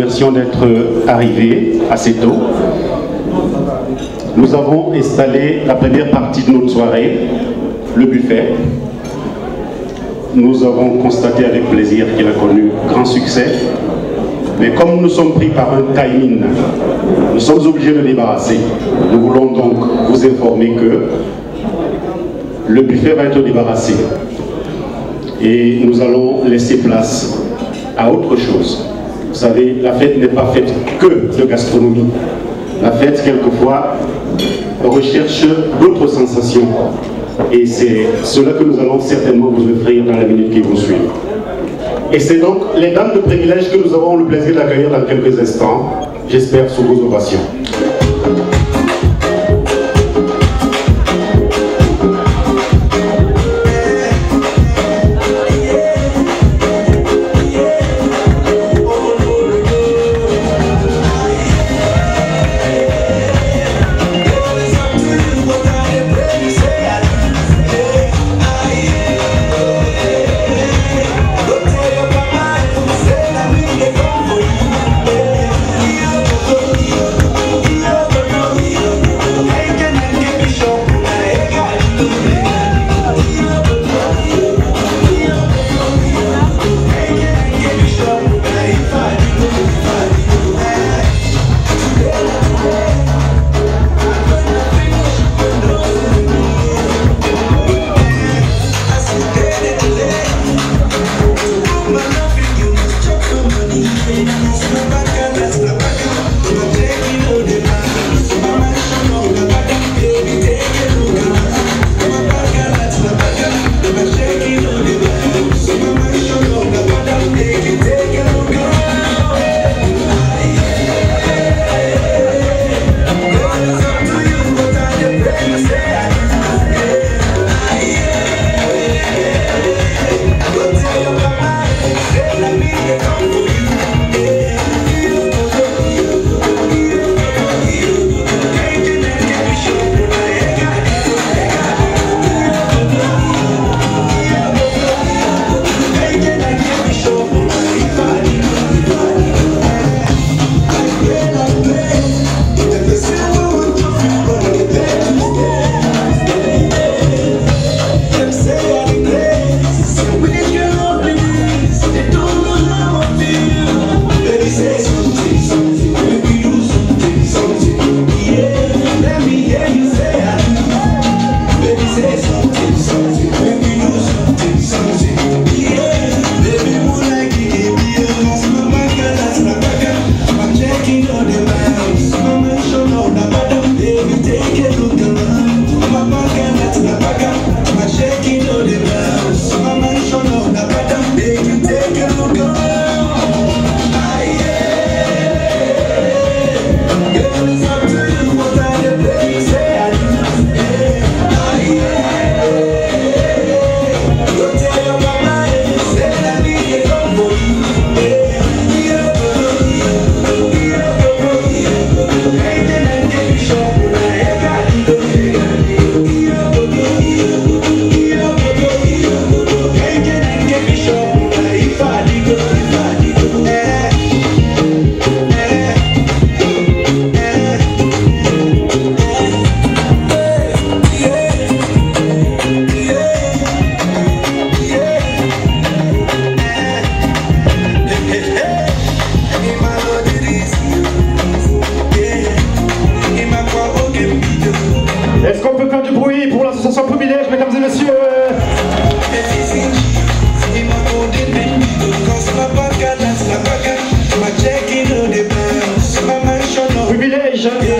remercions d'être arrivés assez tôt. Nous avons installé la première partie de notre soirée, le buffet. Nous avons constaté avec plaisir qu'il a connu grand succès. Mais comme nous sommes pris par un timing, nous sommes obligés de le débarrasser. Nous voulons donc vous informer que le buffet va être débarrassé. Et nous allons laisser place à autre chose. Vous savez, la fête n'est pas faite que de gastronomie. La fête, quelquefois, recherche d'autres sensations. Et c'est cela que nous allons certainement vous offrir dans la minute qui vous suit. Et c'est donc les dames de privilège que nous avons le plaisir d'accueillir dans quelques instants, j'espère sous vos ovations.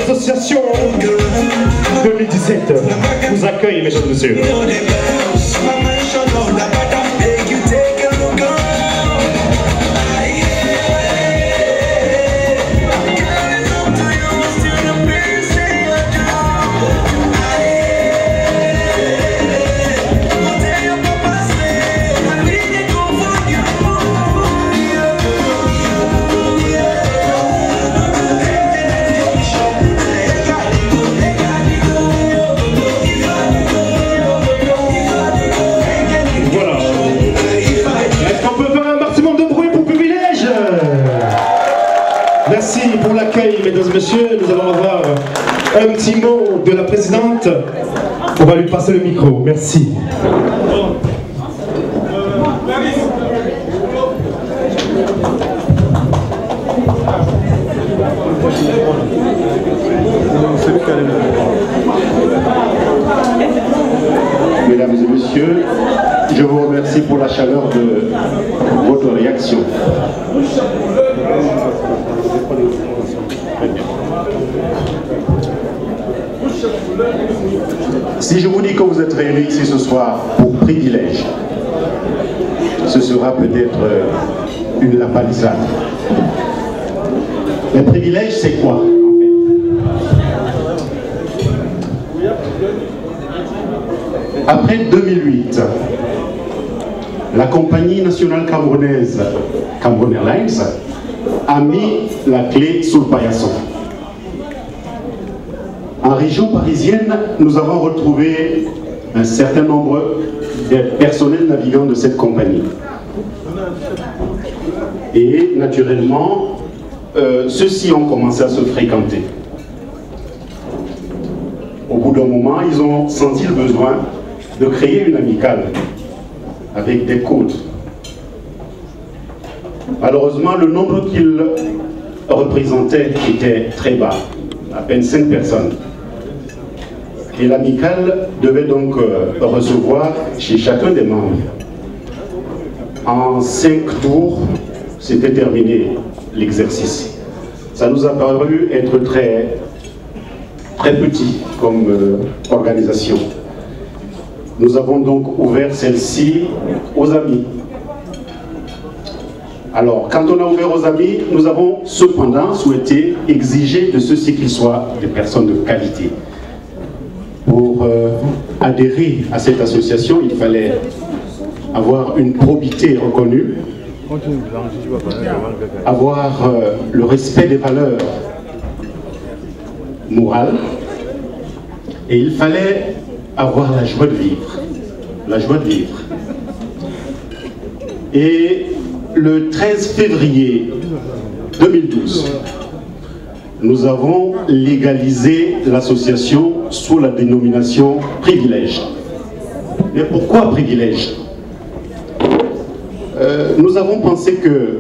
L'association 2017 vous accueille, mesdames et messieurs. Merci pour l'accueil, mesdames et messieurs. Nous allons avoir un petit mot de la présidente. On va lui passer le micro. Merci. Mesdames et messieurs, je vous remercie pour la chaleur de votre réaction. Si je vous dis que vous êtes réunis ici ce soir pour privilège, ce sera peut-être une lapalissade. Mais privilège, c'est quoi en fait? Après 2008, la compagnie nationale camerounaise Cameroon Airlines a mis la clé sous le paillasson. En région parisienne, nous avons retrouvé un certain nombre de personnels navigants de cette compagnie. Et naturellement, ceux-ci ont commencé à se fréquenter. Au bout d'un moment, ils ont senti le besoin de créer une amicale avec des codes. Malheureusement, le nombre qu'ils représentaient était très bas, à peine 5 personnes. Et l'amicale devait donc recevoir chez chacun des membres. En 5 tours, c'était terminé l'exercice. Ça nous a paru être très petit comme organisation. Nous avons donc ouvert celle-ci aux amis. Alors, quand on a ouvert aux amis, nous avons cependant souhaité exiger de ceux-ci qu'ils soient des personnes de qualité. Pour adhérer à cette association, il fallait avoir une probité reconnue, avoir le respect des valeurs morales, et il fallait avoir la joie de vivre. La joie de vivre. Et le 13 février 2012, nous avons légalisé l'association sous la dénomination privilège. Mais pourquoi privilège? Nous avons pensé que,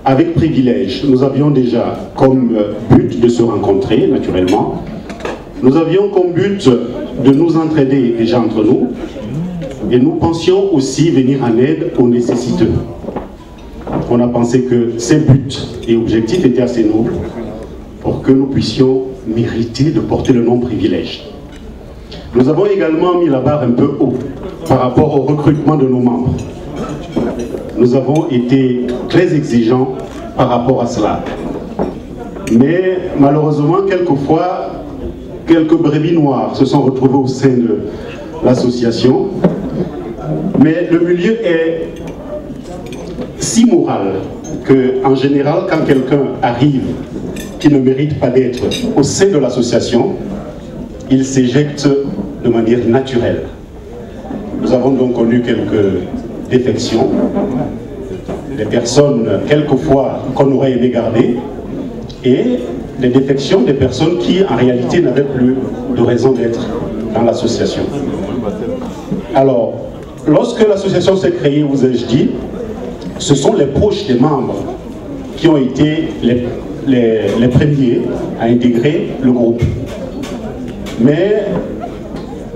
avec privilège, nous avions déjà comme but de se rencontrer, naturellement. Nous avions comme but de nous entraider déjà entre nous, et nous pensions aussi venir en aide aux nécessiteux. On a pensé que ces buts et objectifs étaient assez nobles pour que nous puissions mériter de porter le nom privilège. Nous avons également mis la barre un peu haut par rapport au recrutement de nos membres. Nous avons été très exigeants par rapport à cela. Mais malheureusement, quelquefois, quelques brebis noires se sont retrouvées au sein de l'association. Mais le milieu est si moral qu'en général, quand quelqu'un arrive qui ne mérite pas d'être au sein de l'association, il s'éjecte de manière naturelle. Nous avons donc connu quelques défections, des personnes quelquefois qu'on aurait aimé garder, et des défections des personnes qui en réalité n'avaient plus de raison d'être dans l'association. Alors, lorsque l'association s'est créée, vous ai-je dit, ce sont les proches des membres qui ont été les premiers à intégrer le groupe. Mais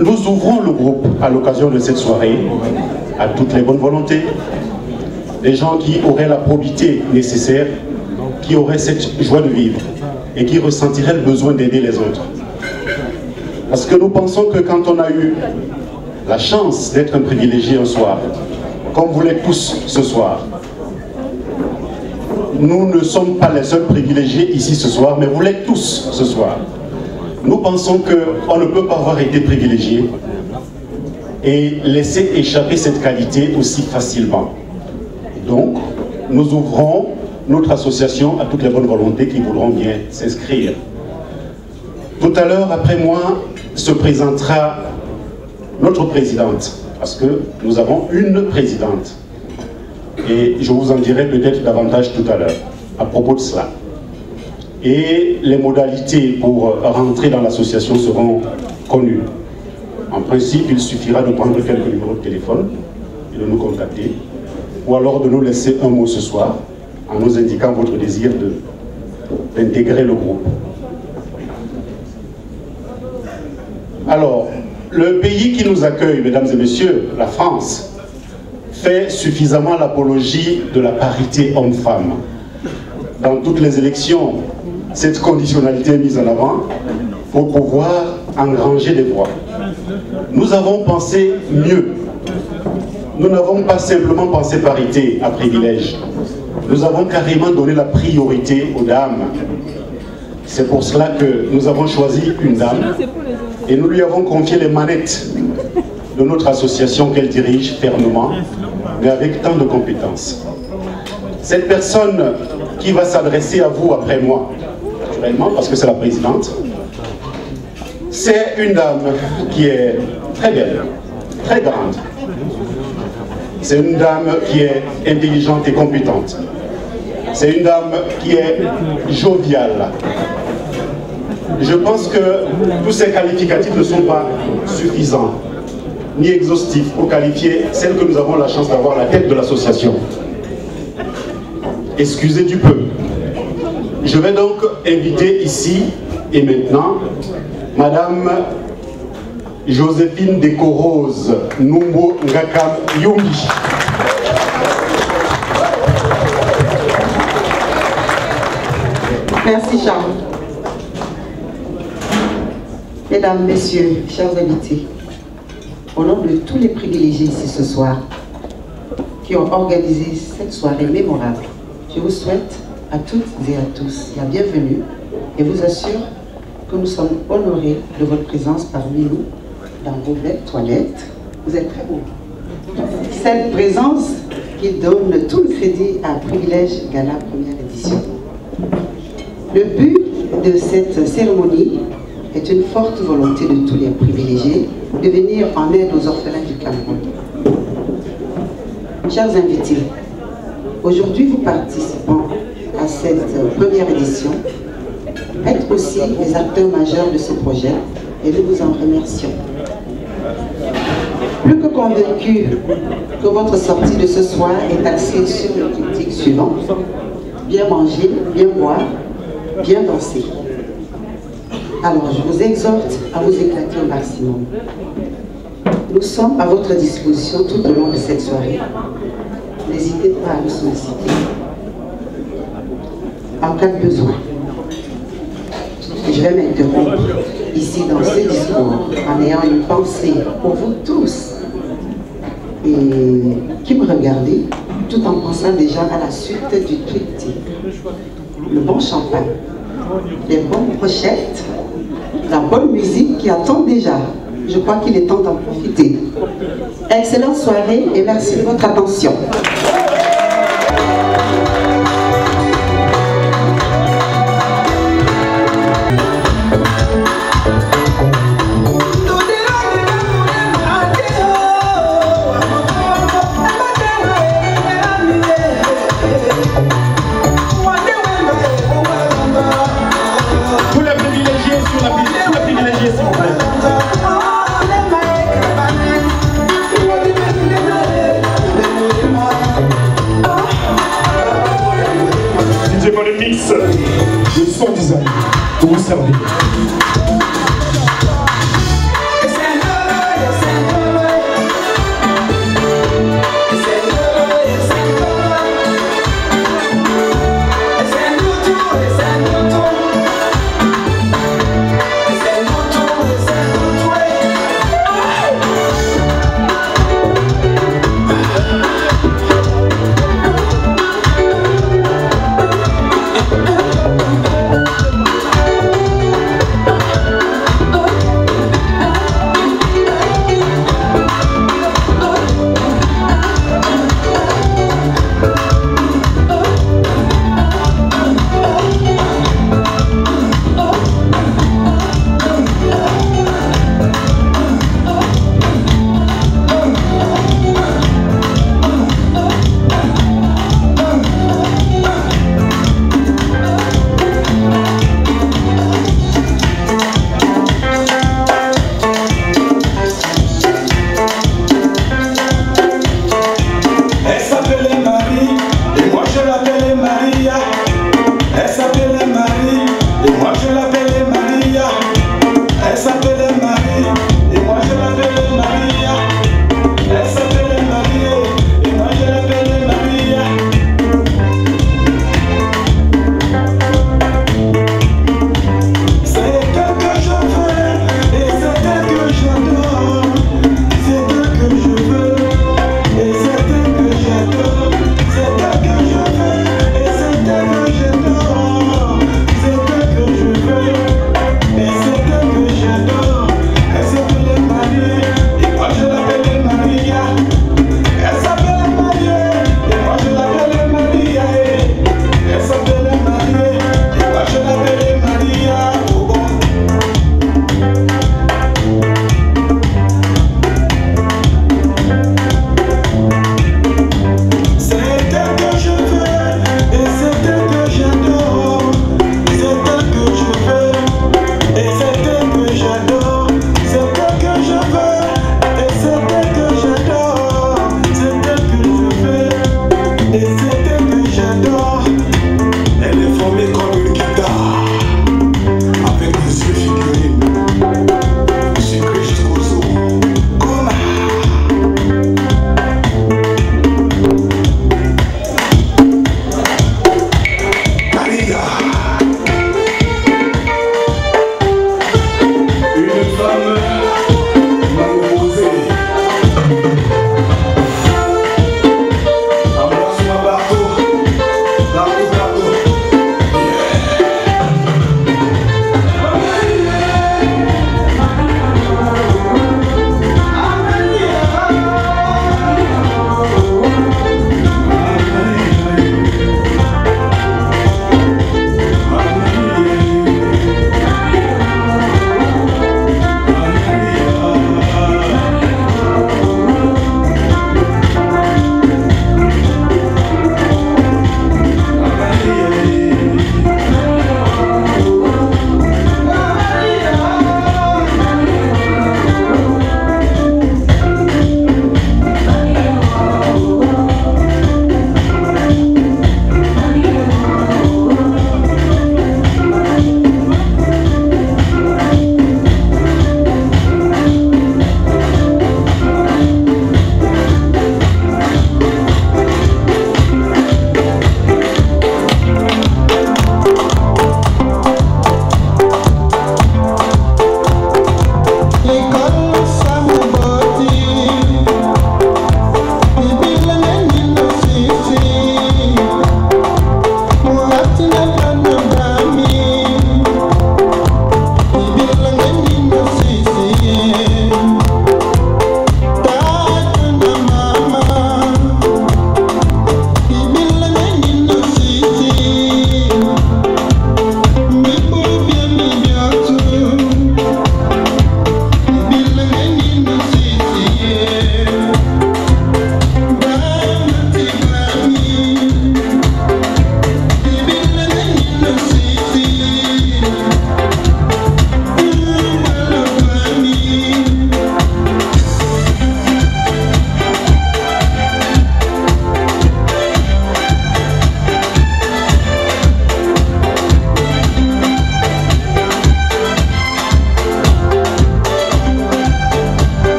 nous ouvrons le groupe à l'occasion de cette soirée à toutes les bonnes volontés, des gens qui auraient la probité nécessaire, qui auraient cette joie de vivre et qui ressentiraient le besoin d'aider les autres. Parce que nous pensons que quand on a eu la chance d'être un privilégié un soir, comme vous l'êtes tous ce soir, nous ne sommes pas les seuls privilégiés ici ce soir, mais vous l'êtes tous ce soir. Nous pensons qu'on ne peut pas avoir été privilégié et laisser échapper cette qualité aussi facilement. Donc, nous ouvrons notre association à toutes les bonnes volontés qui voudront bien s'inscrire. Tout à l'heure, après moi, se présentera notre présidente, parce que nous avons une présidente. Et je vous en dirai peut-être davantage tout à l'heure, à propos de cela. et les modalités pour rentrer dans l'association seront connues. En principe, il suffira de prendre quelques numéros de téléphone et de nous contacter, ou alors de nous laisser un mot ce soir en nous indiquant votre désir d'intégrer le groupe. Alors, le pays qui nous accueille, mesdames et messieurs, la France, fait suffisamment l'apologie de la parité homme-femme. Dans toutes les élections, cette conditionnalité est mise en avant pour pouvoir engranger des voix. Nous avons pensé mieux. Nous n'avons pas simplement pensé parité à privilège. Nous avons carrément donné la priorité aux dames. C'est pour cela que nous avons choisi une dame et nous lui avons confié les manettes de notre association qu'elle dirige fermement, mais avec tant de compétences. Cette personne qui va s'adresser à vous après moi, naturellement, parce que c'est la présidente, c'est une dame qui est très belle, très grande. C'est une dame qui est intelligente et compétente. C'est une dame qui est joviale. Je pense que tous ces qualificatifs ne sont pas suffisants, ni exhaustifs pour qualifier celle que nous avons la chance d'avoir à la tête de l'association. Excusez du peu. Je vais donc inviter ici et maintenant Madame Joséphine Decorose Numbo Ngakam Yumbi. Merci Charles. Mesdames, Messieurs, chers invités, au nom de tous les privilégiés ici ce soir qui ont organisé cette soirée mémorable, je vous souhaite à toutes et à tous la bienvenue et vous assure que nous sommes honorés de votre présence parmi nous dans vos belles toilettes. Vous êtes très beaux. Cette présence qui donne tout le crédit à Privilège Gala première édition. Le but de cette cérémonie est une forte volonté de tous les privilégiés de venir en aide aux orphelins du Cameroun. Chers invités, aujourd'hui vous participant à cette première édition, êtes aussi les acteurs majeurs de ce projet et nous vous en remercions. Plus que convaincu que votre sortie de ce soir est axée sur le critique suivant: bien manger, bien boire, bien danser. Alors je vous exhorte à vous éclater au maximum. Nous sommes à votre disposition tout au long de cette soirée. N'hésitez pas à nous solliciter en cas de besoin. Je vais m'interrompre ici dans ce discours en ayant une pensée pour vous tous et qui me regardez tout en pensant déjà à la suite du triptyque. Le bon champagne, les bonnes brochettes, la bonne musique qui attend déjà. Je crois qu'il est temps d'en profiter. Excellente soirée et merci de votre attention. Le mix de son design pour vous servir.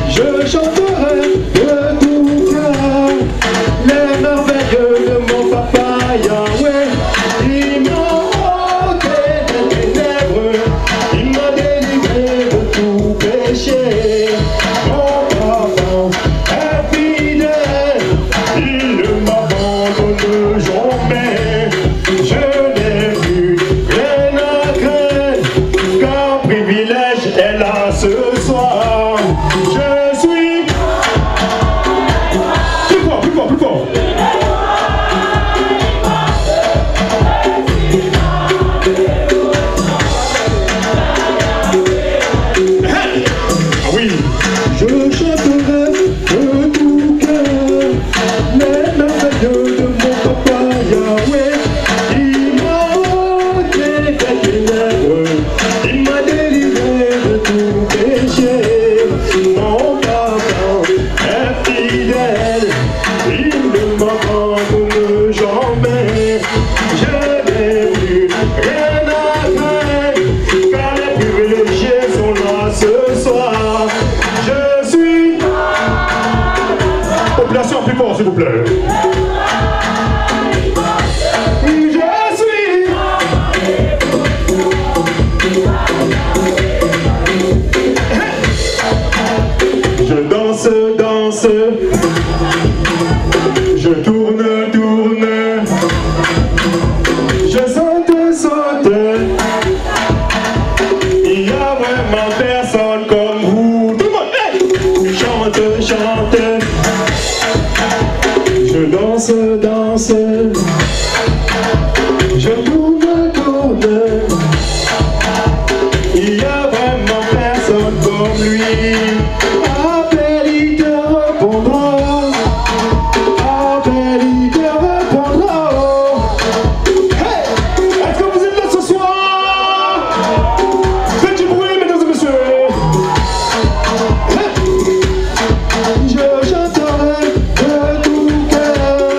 Je chanterai de tout cœur les merveilles de mon papa Yahweh. Il m'a ôté des ténèbres, il m'a délivré de tout péché. Mon papa est fidèle, il ne m'abandonne jamais. Je n'ai plus rien à craindre, car privilège est là ce soir. Je suis plus fort, plus fort, plus fort. Ah oui, je chanterai de tout cœur les merveilles de mon papa Yahweh. Il m'a ôté des ténèbres, il m'a délivré de tout péché. Mon papa est fidèle, il ne m'abandonne jamais. Je n'ai plus rien à craindre, car les privilégiés sont là ce soir. Je suis... Population plus fort s'il vous plaît. Je danse, danse, je tourne, tourne, je saute, saute. Il y a vraiment personne comme vous. Tout le monde, hey! Chante, chante. Je danse, danse, je tourne, tourne. Il y a vraiment personne comme lui. Appelle, il te répondra. Appelle, il te répondra. Hey! Est-ce que vous êtes là ce soir? Faites du bruit, mesdames et messieurs. Hey! Je chanterai de tout cœur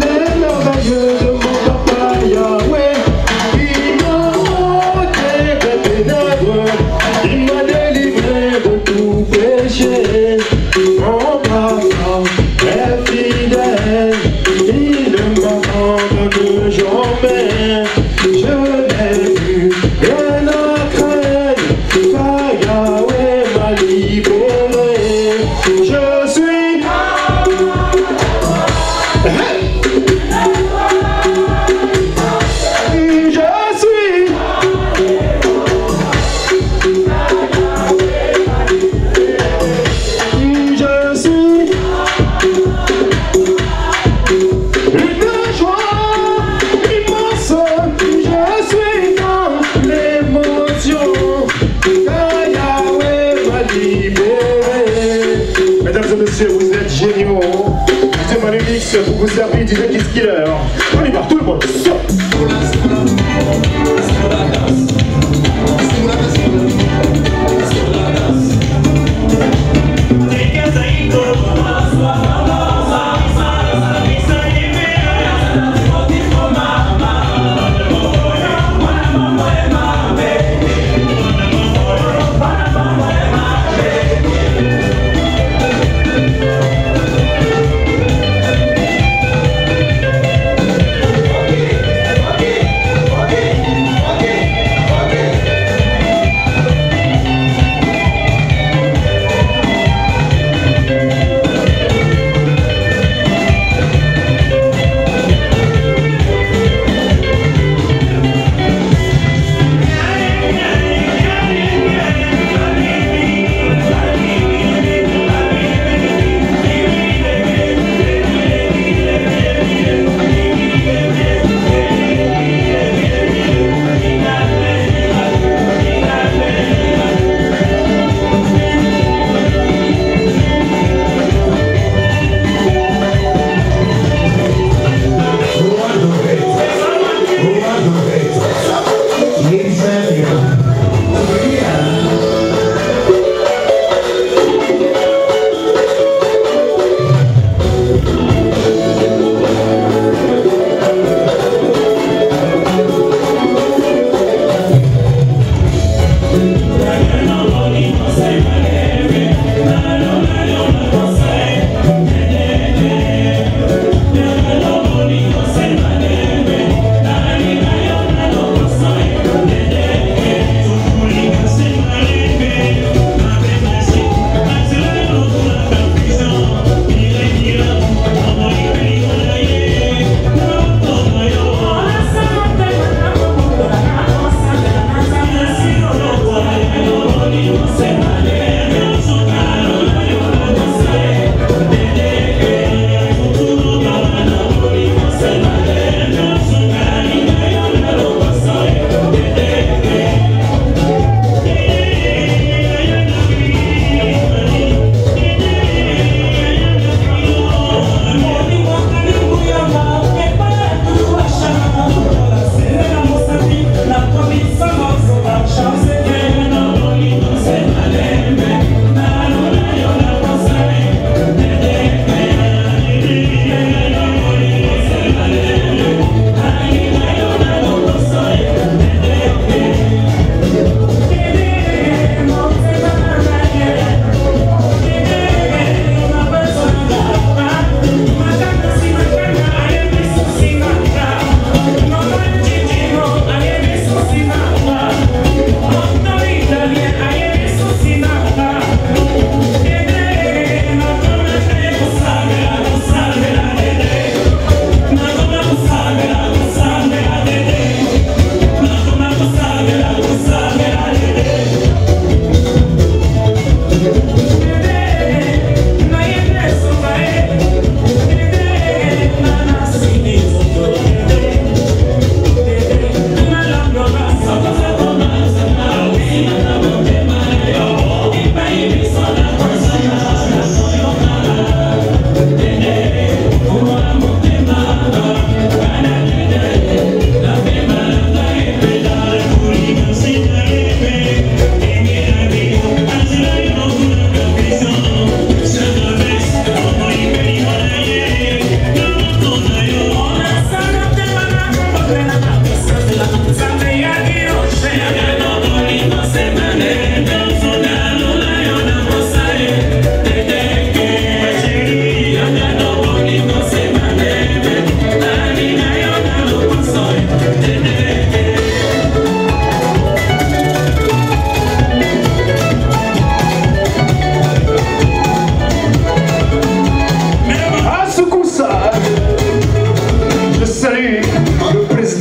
les merveilles de mon papa Yahweh. Il m'a ôté des ténèbres, il m'a délivré de tout péché. Mon papa est fidèle, il ne m'abandonne jamais. Je n'ai plus rien à craindre, car Yahweh m'a libéré. Je suis... Hey! Je suis... Je suis une joie immense, je suis dans l'émotion, car Yahweh m'a libéré. Mesdames et messieurs, vous êtes géniaux. C'est ma remix pour vous servir DJ Kiss Killer. On y va, tout le monde.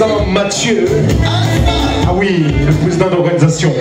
président Mathieu. Ah oui, le président d'organisation.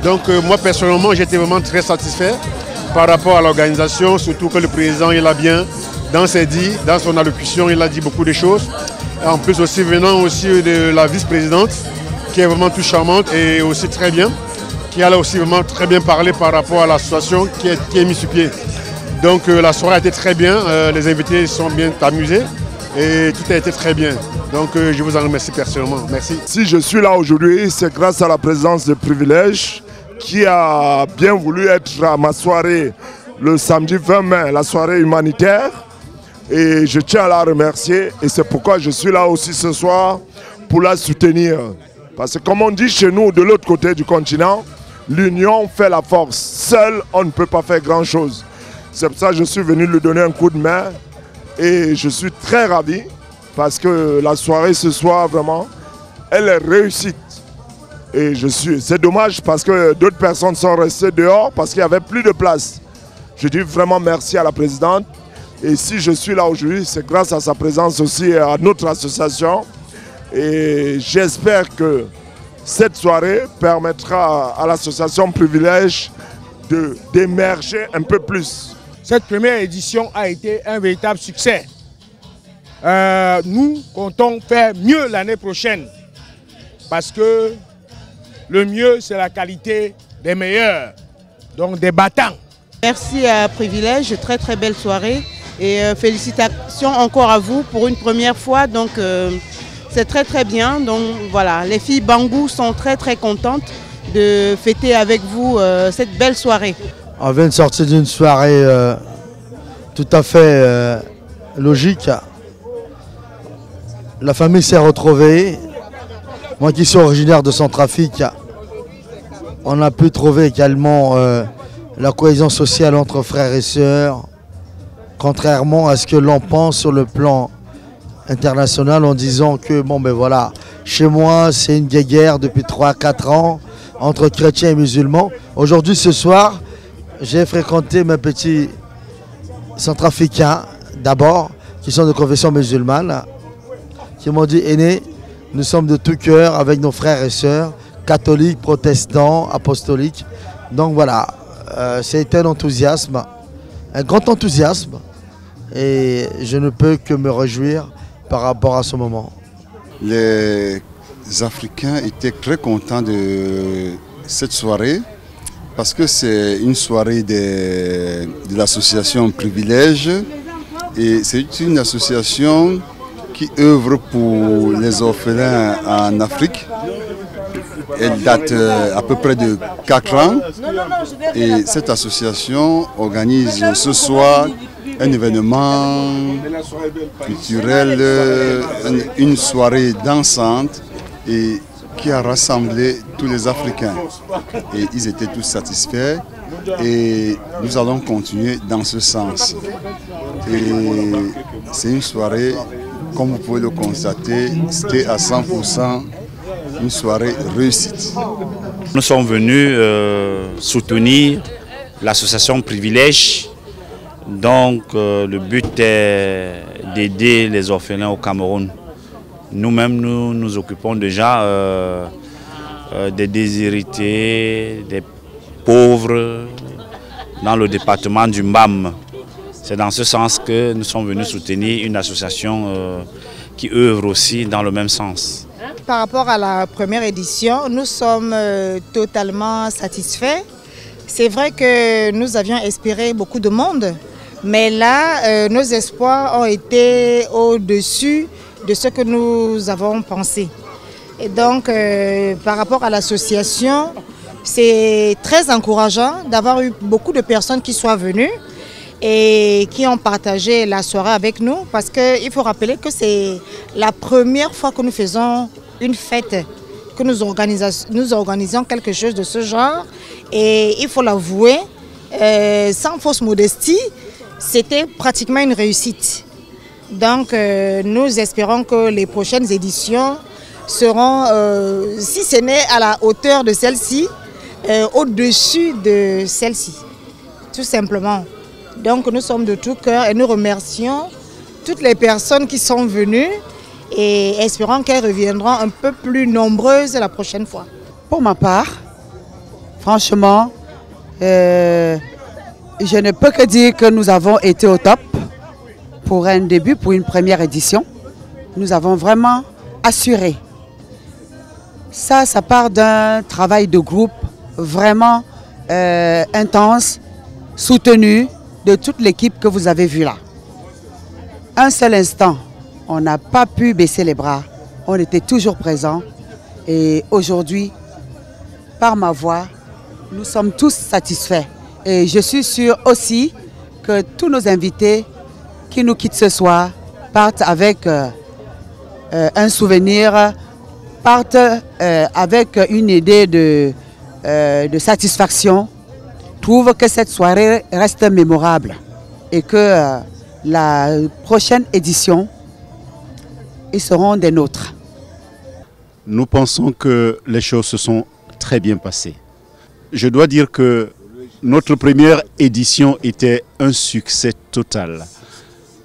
Donc moi personnellement j'étais vraiment très satisfait par rapport à l'organisation, surtout que le président il a bien, dans son allocution il a dit beaucoup de choses. Et en plus aussi venant aussi de la vice-présidente qui est vraiment tout charmante et aussi très bien, qui a aussi vraiment très bien parlé par rapport à la situation qui est mise sur pied. Donc la soirée a été très bien, les invités sont bien amusés et tout a été très bien. Donc je vous en remercie personnellement. Merci. Si je suis là aujourd'hui, c'est grâce à la présence de Privilège qui a bien voulu être à ma soirée le samedi 20 mai, la soirée humanitaire. Et je tiens à la remercier et c'est pourquoi je suis là aussi ce soir pour la soutenir. Parce que comme on dit chez nous de l'autre côté du continent, l'union fait la force. Seul, on ne peut pas faire grand-chose. C'est pour ça que je suis venu lui donner un coup de main. Et je suis très ravi parce que la soirée ce soir, vraiment, elle est réussite. Et c'est dommage parce que d'autres personnes sont restées dehors parce qu'il n'y avait plus de place. Je dis vraiment merci à la présidente. Et si je suis là aujourd'hui, c'est grâce à sa présence aussi et à notre association. Et j'espère que cette soirée permettra à l'association Privilège d'émerger un peu plus. Cette première édition a été un véritable succès. Nous comptons faire mieux l'année prochaine parce que le mieux, c'est la qualité des meilleurs, donc des battants. Merci à Privilège, très très belle soirée et félicitations encore à vous pour une première fois. Donc c'est très très bien. Donc voilà, les filles Bangou sont très très contentes de fêter avec vous cette belle soirée. On vient de sortir d'une soirée tout à fait logique. La famille s'est retrouvée. Moi qui suis originaire de Centrafrique, on a pu trouver également la cohésion sociale entre frères et sœurs, contrairement à ce que l'on pense sur le plan international en disant que bon ben voilà, chez moi c'est une guerre depuis 3-4 ans entre chrétiens et musulmans. Aujourd'hui ce soir, j'ai fréquenté mes petits centrafricains d'abord, qui sont de confession musulmane, qui m'ont dit aîné, nous sommes de tout cœur avec nos frères et sœurs, catholiques, protestants, apostoliques. Donc voilà, c'est un enthousiasme, un grand enthousiasme, et je ne peux que me réjouir par rapport à ce moment. Les Africains étaient très contents de cette soirée parce que c'est une soirée de l'association Privilège et c'est une association qui œuvre pour les orphelins en Afrique. Elle date à peu près de 4 ans et cette association organise ce soir un événement culturel, une soirée dansante et qui a rassemblé tous les Africains. Et ils étaient tous satisfaits et nous allons continuer dans ce sens. Et c'est une soirée, comme vous pouvez le constater, c'était à 100% une soirée réussite. Nous sommes venus soutenir l'association Privilège. Donc le but est d'aider les orphelins au Cameroun. Nous-mêmes, nous nous occupons déjà des déshérités, des pauvres dans le département du Mbam. C'est dans ce sens que nous sommes venus soutenir une association qui œuvre aussi dans le même sens. Par rapport à la première édition, nous sommes totalement satisfaits. C'est vrai que nous avions espéré beaucoup de monde, mais là, nos espoirs ont été au-dessus de ce que nous avons pensé. Et donc, par rapport à l'association, c'est très encourageant d'avoir eu beaucoup de personnes qui soient venues et qui ont partagé la soirée avec nous, parce qu'il faut rappeler que c'est la première fois que nous faisons une fête, que nous organisons quelque chose de ce genre. Et il faut l'avouer, sans fausse modestie, c'était pratiquement une réussite. Donc nous espérons que les prochaines éditions seront, si ce n'est à la hauteur de celle-ci, au-dessus de celle-ci, tout simplement. Donc nous sommes de tout cœur et nous remercions toutes les personnes qui sont venues et espérons qu'elles reviendront un peu plus nombreuses la prochaine fois. Pour ma part, franchement, je ne peux que dire que nous avons été au top pour un début, pour une première édition. Nous avons vraiment assuré. Ça part d'un travail de groupe vraiment intense, soutenu de toute l'équipe que vous avez vue là. Un seul instant, on n'a pas pu baisser les bras. On était toujours présents. Et aujourd'hui, par ma voix, nous sommes tous satisfaits. Et je suis sûre aussi que tous nos invités qui nous quittent ce soir partent avec un souvenir, partent avec une idée de satisfaction trouve que cette soirée reste mémorable et que la prochaine édition, ils seront des nôtres. Nous pensons que les choses se sont très bien passées. Je dois dire que notre première édition était un succès total.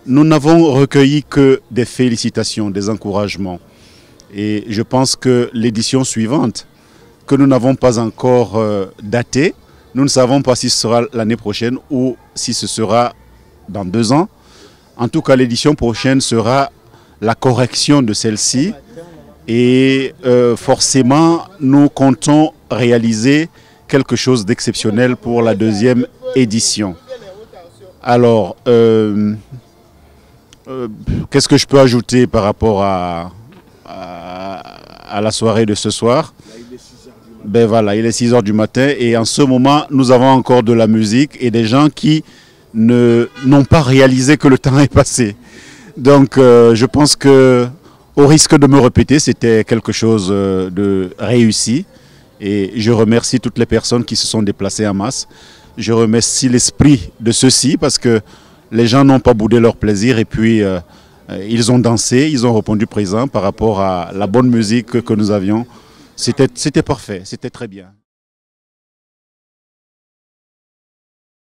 Nous n'avons recueilli que des félicitations, des encouragements. Et je pense que l'édition suivante, que nous n'avons pas encore datée, nous ne savons pas si ce sera l'année prochaine ou si ce sera dans 2 ans. En tout cas, l'édition prochaine sera la correction de celle-ci. Et forcément, nous comptons réaliser quelque chose d'exceptionnel pour la 2e édition. Alors, qu'est-ce que je peux ajouter par rapport à la soirée de ce soir? Ben voilà, il est 6 h du matin et en ce moment, nous avons encore de la musique et des gens qui n'ont pas réalisé que le temps est passé. Donc, je pense que, au risque de me répéter, c'était quelque chose de réussi. Et je remercie toutes les personnes qui se sont déplacées en masse. Je remercie l'esprit de ceux-ci parce que les gens n'ont pas boudé leur plaisir et puis ils ont dansé, ils ont répondu présent par rapport à la bonne musique que nous avions. C'était parfait, c'était très bien.